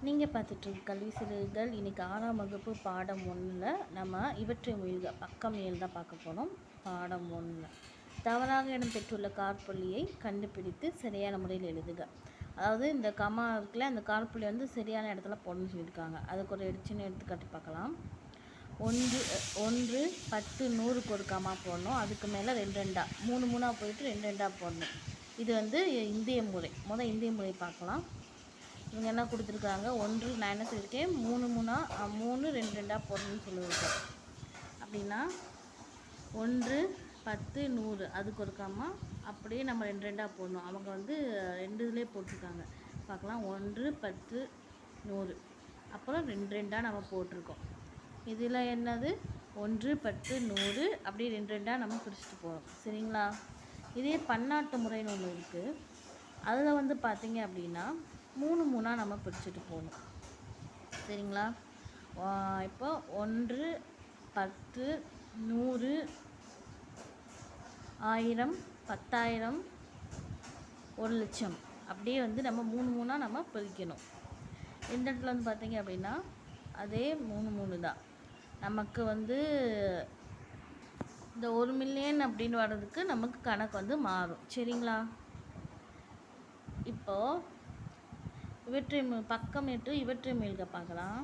நீங்கள் பார்த்துட்ருக்க கல்வி சிறுகள் இன்றைக்கி 6ஆம் வகுப்பு பாடம் 1ல் நம்ம இவற்றை முயல்க பக்கம் 7 தான் பார்க்க போகிறோம். பாடம் 1 தவறாக இடம் பெற்றுள்ள காற்புள்ளியை கண்டுபிடித்து சரியான முறையில் எழுதுக. அதாவது இந்த கமா இருக்குல்ல, அந்த காற்புள்ளி வந்து சரியான இடத்துல போடணும்னு சொல்லியிருக்காங்க. அதுக்கு ஒரு சின்ன எடுத்துக்காட்டு பார்க்கலாம். 1 10 100க்கு ஒரு கமா போடணும். அதுக்கு மேலே 2 2 3 3 போயிட்டு 2 2 போடணும். இது வந்து இந்திய முறை. இந்திய முறை பார்க்கலாம். இவங்க என்ன கொடுத்துருக்காங்க, 1 நான் என்ன சொல்லியிருக்கேன், 3 3 2 2 போடணும்னு சொல்லியிருக்கேன். அப்படின்னா 1 10 100 அதுக்கு ஒரு கம்மா, அப்படியே நம்ம 2 2 போடணும். அவங்க வந்து 2 இதுலேயே போட்டிருக்காங்க. பார்க்கலாம். 1 10 100 அப்புறம் 2 2 நம்ம போட்டிருக்கோம். இதில் என்னது 1 10 100 அப்படியே 2 2 நம்ம பிரிச்சுட்டு போகிறோம். சரிங்களா? இதே பன்னாட்டு முறைன்னு ஒன்று இருக்குது. அதில் வந்து பார்த்திங்க அப்படின்னா 3 3 நம்ம பிரிச்சுட்டு போகணும். சரிங்களா? இப்போ 1 10 100 1000 10,000 1,00,000 அப்படியே வந்து நம்ம 3 3 நம்ம பிரிக்கணும். இந்த இடத்துல வந்து பார்த்திங்க அப்படின்னா அதே 3 3 தான். நமக்கு வந்து இந்த 1 மில்லியன் அப்படின்னு வர்றதுக்கு நமக்கு கணக்கு வந்து மாறும். சரிங்களா? இப்போது பக்கம் 8 இவற்றை முயல்க பார்க்கலாம்.